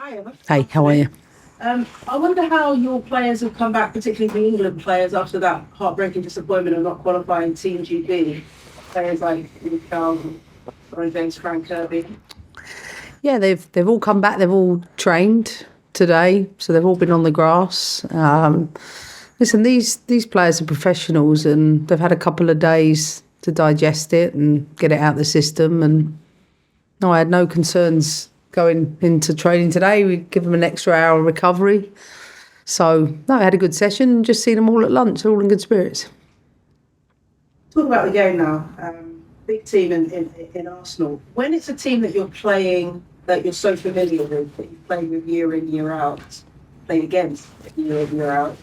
Hi, Emma. Hey, how are you? I wonder how your players have come back, particularly the England players, after that heartbreaking disappointment of not qualifying Team GB. Players like Charles, Ron James, Frank Kirby. Yeah, they've all come back. They've all trained today, so they've all been on the grass. Listen, these players are professionals, and they've had a couple of days to digest it and get it out of the system. And no, I had no concerns going into training today. We give them an extra hour of recovery. So no, I had a good session. Just seen them all at lunch. They're all in good spirits. Talk about the game now. Big team in Arsenal. When it's a team that you're playing, that you're so familiar with, that you play with year in, year out, play against year in, year out,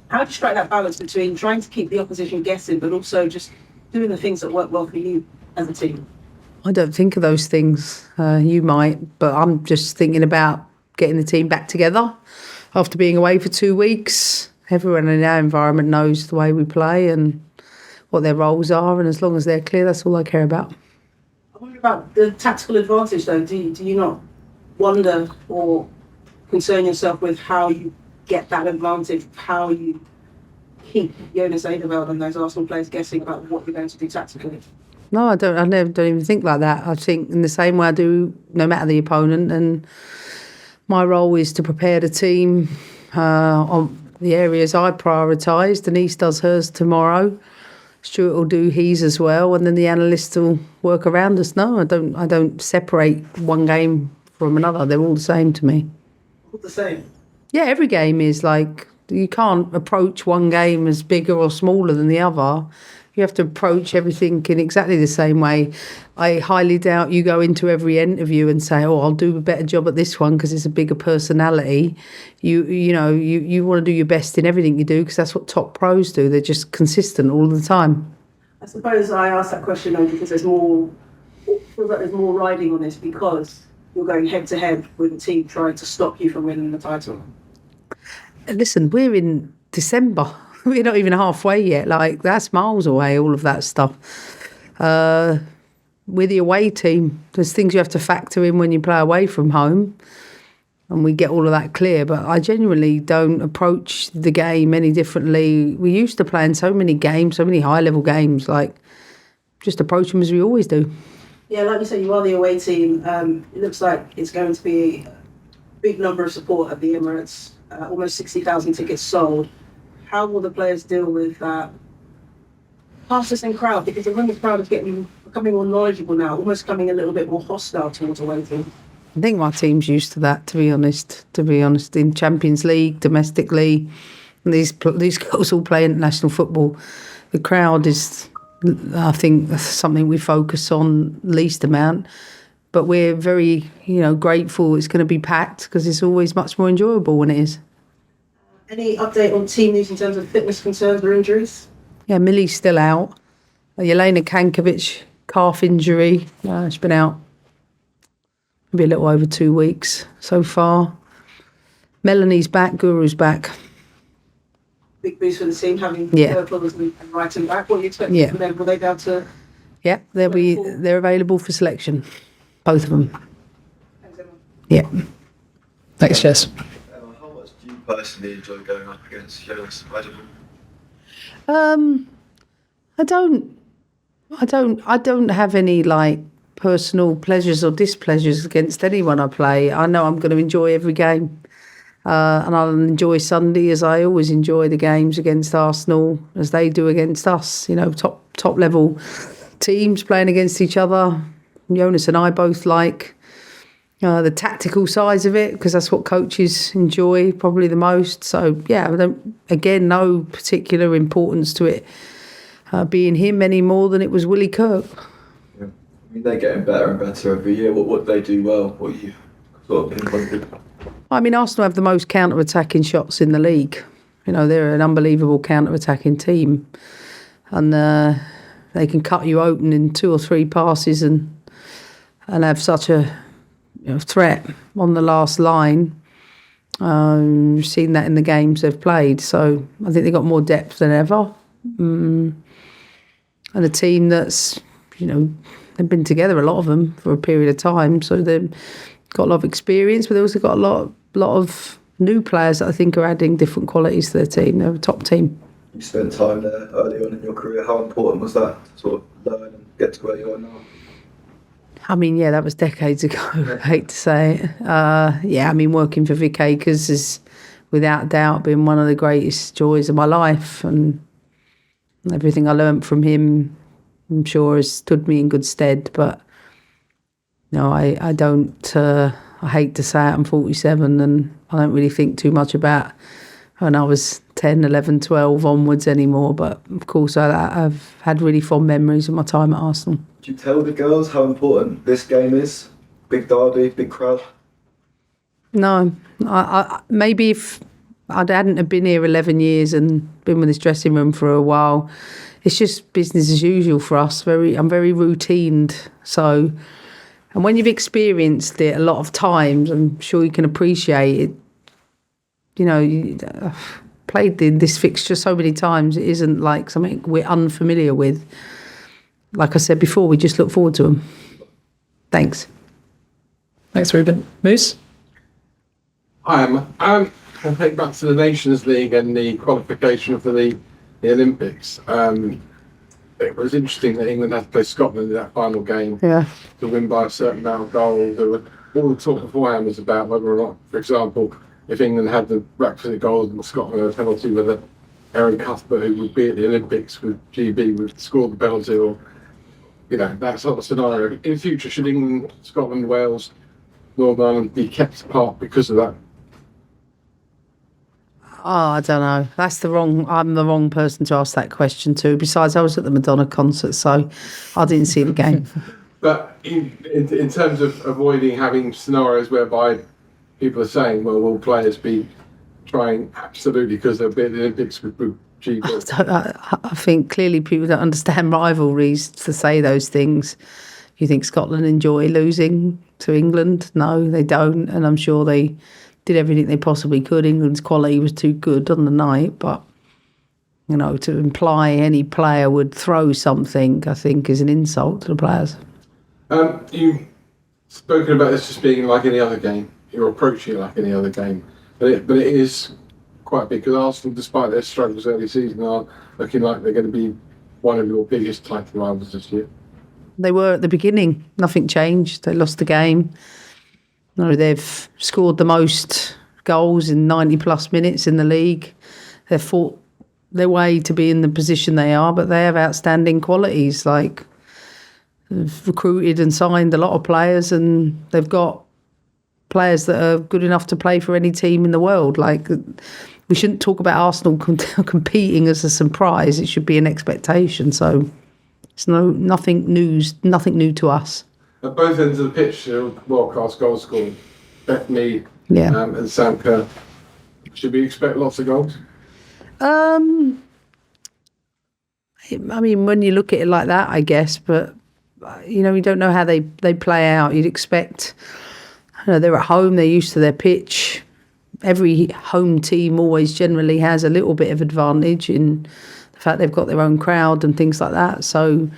how do you strike that balance between trying to keep the opposition guessing, but also just doing the things that work well for you as a team? I don't think of those things. You might, but I'm just thinking about getting the team back together after being away for 2 weeks. Everyone in our environment knows the way we play and what their roles are, and as long as they're clear, that's all I care about. I wonder about the tactical advantage, though. Do you not wonder or concern yourself with how you get that advantage, how you keep Jonas Eideveld and those Arsenal players guessing about what you're going to do tactically? No, I don't. I never don't even think like that. I think in the same way I do, no matter the opponent, and my role is to prepare the team on the areas I prioritise. Denise does hers tomorrow. Stuart will do his as well, and then the analysts will work around us. No, I don't separate one game from another. They're all the same to me. All the same? Yeah, every game is like, you can't approach one game as bigger or smaller than the other. You have to approach everything in exactly the same way. I highly doubt you go into every interview and say, "Oh, I'll do a better job at this one because it's a bigger personality." You want to do your best in everything you do because that's what top pros do. They're just consistent all the time. I suppose I asked that question though because it feels like there's more riding on this because you're going head to head with a team trying to stop you from winning the title. Listen, we're in December. We're not even halfway yet. Like, that's miles away, all of that stuff. We're the away team. There's things you have to factor in when you play away from home, and we get all of that clear. But I genuinely don't approach the game any differently. We used to play in so many games, so many high-level games, like, just approach them as we always do. Yeah, like you said, you are the away team. It looks like it's going to be a big number of support at the Emirates, almost 60,000 tickets sold. How will the players deal with that partisan crowd? Because the women's crowd is becoming more knowledgeable now, almost becoming a little bit more hostile towards away teams. I think my team's used to that, to be honest. In Champions League, domestically, and these girls all play international football. The crowd is, I think, something we focus on least amount. But we're very, grateful it's going to be packed because it's always much more enjoyable when it is. Any update on team news in terms of fitness concerns or injuries? Yeah, Millie's still out. Jelena Kankovic, calf injury. She's been out maybe a little over 2 weeks so far. Melanie's back, Guru's back. Big boost for the team, having Purple and Wrighton back. What are you expecting from them? Will they be able to... Yeah, they're available for selection. Both of them. Thanks, Emma. Yeah. Thanks, Jess. How much do you personally enjoy going up against Jonas Eideveld? I don't have any personal pleasures or displeasures against anyone I play. I know I'm going to enjoy every game, and I'll enjoy Sunday as I always enjoy the games against Arsenal, as they do against us. Top level teams playing against each other. Jonas and I both like the tactical sides of it because that's what coaches enjoy probably the most. So yeah, no particular importance to it being him any more than it was Willie Kirk. Yeah. I mean, they're getting better and better every year. What they do well? What you sort of pinpointed? I mean, Arsenal have the most counter-attacking shots in the league. They're an unbelievable counter-attacking team, and they can cut you open in 2 or 3 passes and have such a threat on the last line. We've seen that in the games they've played. So I think they've got more depth than ever. And a team that's, they've been together, a lot of them, for a period of time. So they're got a lot of experience, but they've also got a lot of new players that I think are adding different qualities to their team. They're a top team. You spent time there early on in your career. How important was that to sort of learn and get to where you are now? I mean, yeah, that was decades ago. I hate to say it. Yeah, I mean, working for Vic Akers has, without doubt, been one of the greatest joys of my life, and everything I learnt from him, I'm sure, has stood me in good stead. But no, I don't. I hate to say it, I'm 47, and I don't really think too much about when I was 10, 11, 12 onwards anymore. But of course, I've had really fond memories of my time at Arsenal. Do you tell the girls how important this game is? Big derby, big crowd? No, I maybe if I hadn't have been here 11 years and been with this dressing room for a while, it's just business as usual for us. I'm very routined. So, and when you've experienced it a lot of times, I'm sure you can appreciate it. You know, I've played in this fixture so many times, it isn't like something we're unfamiliar with. Like I said before, we just look forward to them. Thanks. Thanks, Ruben. Moose? Hi, I'll take back to the Nations League and the qualification for the Olympics. It was interesting that England had to play Scotland in that final game Yeah. to win by a certain amount of goals. All the talk beforehand was about whether or not, for example, if England had the requisite goals and Scotland had a penalty, whether Aaron Cuthbert, who would be at the Olympics with GB, would score the penalty, or that sort of scenario. In future, should England, Scotland, Wales, Northern Ireland be kept apart because of that? Oh, I don't know. I'm the wrong person to ask that question to. Besides, I was at the Madonna concert, so I didn't see the game. But in terms of avoiding having scenarios whereby people are saying, well, will players be trying absolutely because they'll be at the Olympics with GB? I think clearly people don't understand rivalries to say those things. You think Scotland enjoy losing to England? No, they don't. And I'm sure they did everything they possibly could. England's quality was too good on the night. But, to imply any player would throw something, I think, is an insult to the players. You've spoken about this just being like any other game. You're approaching it like any other game. But it is quite big, because Arsenal, despite their struggles early season, are looking like they're going to be one of your biggest title rivals this year. They were at the beginning. Nothing changed. They lost the game. They've scored the most goals in 90-plus minutes in the league. They've fought their way to be in the position they are, but they have outstanding qualities. Like, they've recruited and signed a lot of players, and they've got players that are good enough to play for any team in the world. Like, we shouldn't talk about Arsenal competing as a surprise. It should be an expectation. So it's nothing new to us. At both ends of the pitch, world-class goal scoring. Bethany and Sam Kerr. Should we expect lots of goals? I mean, when you look at it like that, I guess, but we don't know how they play out. You'd expect, they're at home, they're used to their pitch. Every home team always generally has a little bit of advantage in the fact they've got their own crowd and things like that. So,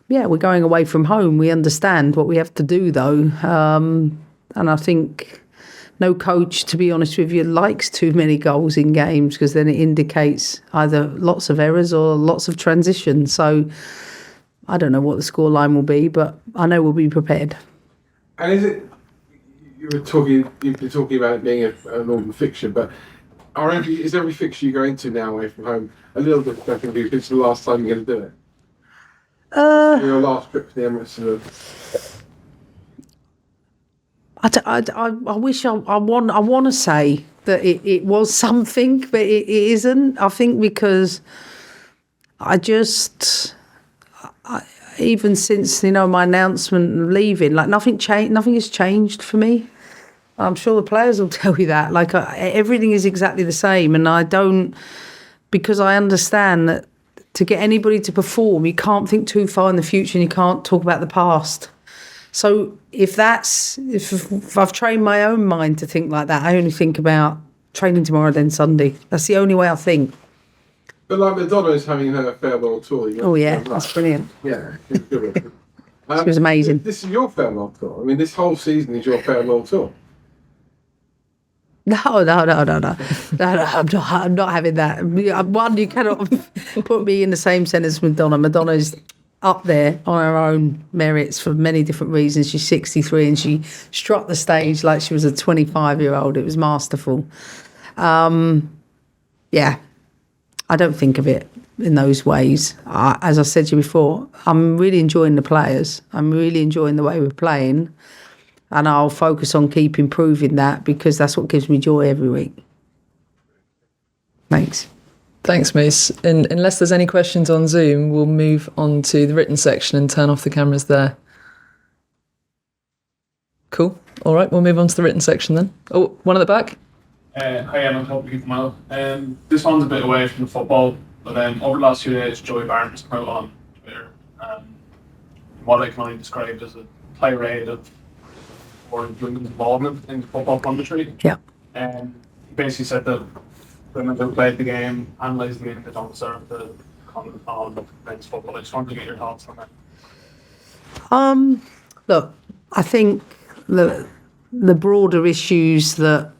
yeah, we're going away from home. We understand what we have to do, though. And I think no coach, to be honest with you, likes too many goals in games, because then it indicates either lots of errors or lots of transition. So I don't know what the scoreline will be, but I know we'll be prepared. And you've been talking about it being a normal fixture, but is every fixture you go into now away from home a little bit better because it's the last time you're going to do it? Your last trip to the Emirates. I wish I want to say that it was something, but it isn't. I think because even since my announcement of leaving, like nothing has changed for me. I'm sure the players will tell you that. Like everything is exactly the same, and I don't, because I understand that to get anybody to perform, you can't think too far in the future, and you can't talk about the past. So if I've trained my own mind to think like that, I only think about training tomorrow, then Sunday. That's the only way I think. But like Madonna is having her farewell tour. Oh yeah, that's brilliant. Yeah, it's good. She was amazing. This is your farewell tour. I mean, this whole season is your farewell tour. No, I'm not having that. One, you cannot put me in the same sentence with Madonna. Madonna's up there on her own merits for many different reasons. She's 63 and she struck the stage like she was a 25-year-old. It was masterful. Yeah, I don't think of it in those ways. As I said to you before, I'm really enjoying the players. I'm really enjoying the way we're playing. And I'll focus on keep improving that because that's what gives me joy every week. Thanks. Thanks, Moose. And unless there's any questions on Zoom, we'll move on to the written section and turn off the cameras there. Cool. All right, we'll move on to the written section then. Oh, one at the back. Hi, Emma. Hope you keep well. This one's a bit away from the football, but over the last few days, Joey Barton has come out on Twitter. What I can only describe as a tirade of women's involvement in football punditry. Yeah. He basically said that women who played the game, analysed the game, they don't deserve to comment on men's football. I just wanted to get your thoughts on that. Look, I think the broader issues that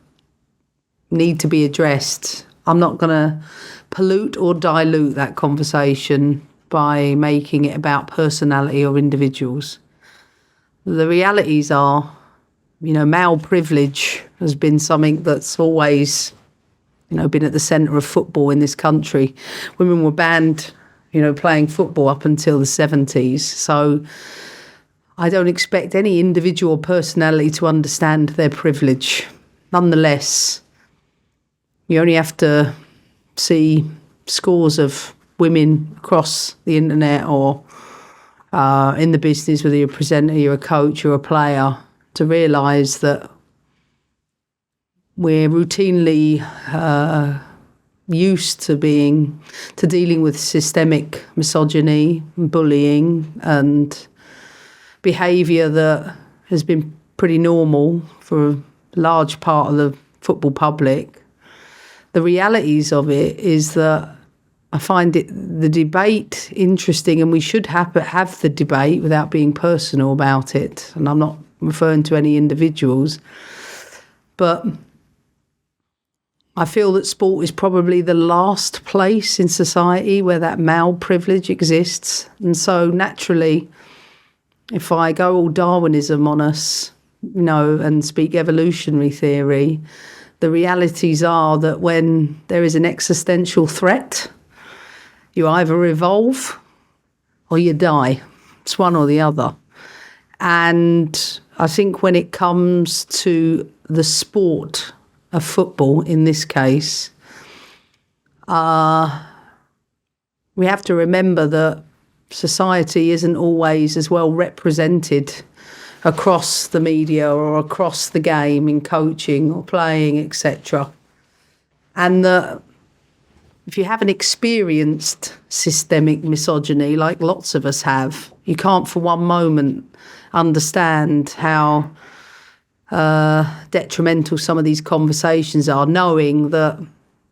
need to be addressed, I'm not going to pollute or dilute that conversation by making it about personality or individuals. The realities are, male privilege has been something that's always, been at the centre of football in this country. Women were banned, playing football up until the 70s. So I don't expect any individual personality to understand their privilege. Nonetheless, you only have to see scores of women across the internet or in the business, whether you're a presenter, you're a coach, you're a player, to realise that we're routinely used to dealing with systemic misogyny, bullying, and behaviour that has been pretty normal for a large part of the football public. The realities of it is that I find the debate interesting, and we should have the debate without being personal about it. And I'm not referring to any individuals, but I feel that sport is probably the last place in society where that male privilege exists. And so naturally, if I go all Darwinism on us, and speak evolutionary theory, the realities are that when there is an existential threat, you either evolve or you die. It's one or the other. And I think when it comes to the sport of football, in this case, we have to remember that society isn't always as well represented across the media or across the game in coaching or playing, etc. And that if you haven't experienced systemic misogyny, like lots of us have, you can't for one moment understand how detrimental some of these conversations are, knowing that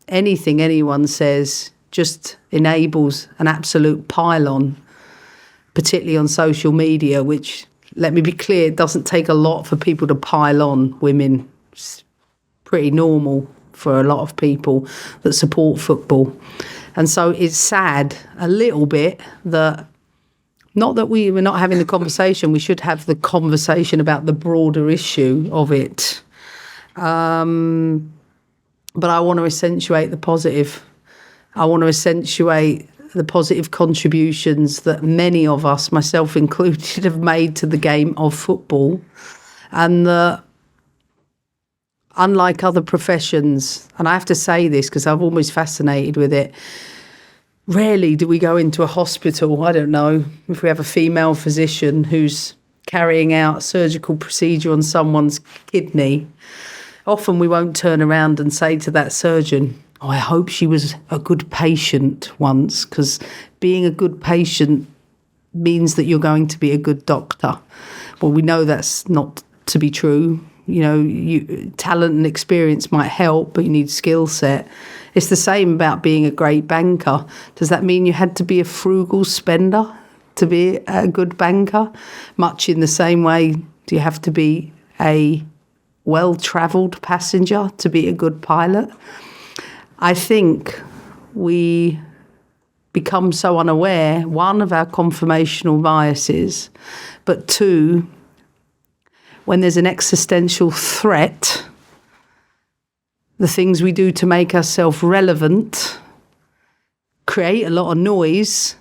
anything anyone says just enables an absolute pile-on, particularly on social media, which, let me be clear, it doesn't take a lot for people to pile on women. It's pretty normal for a lot of people that support football. And so it's sad a little bit that, not that we're not having the conversation, we should have the conversation about the broader issue of it. But I want to accentuate the positive. I want to accentuate the positive contributions that many of us, myself included, have made to the game of football. And that, unlike other professions, and I have to say this because I'm always fascinated with it, rarely do we go into a hospital, I don't know, if we have a female physician who's carrying out a surgical procedure on someone's kidney. Often we won't turn around and say to that surgeon, "Oh, I hope she was a good patient once," because being a good patient means that you're going to be a good doctor. Well, we know that's not to be true. Talent and experience might help, but you need skill set. It's the same about being a great banker. Does that mean you had to be a frugal spender? to be a good banker, much in the same way do you have to be a well-travelled passenger to be a good pilot. I think we become so unaware, one, of our conformational biases, but two, when there's an existential threat, the things we do to make ourselves relevant create a lot of noise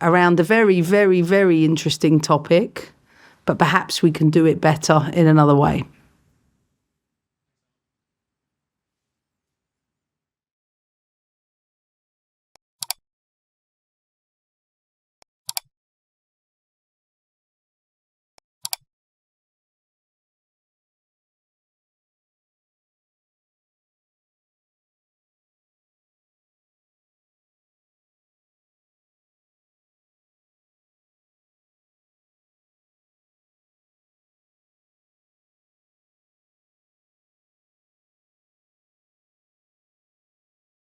around a very, very, very interesting topic, but perhaps we can do it better in another way.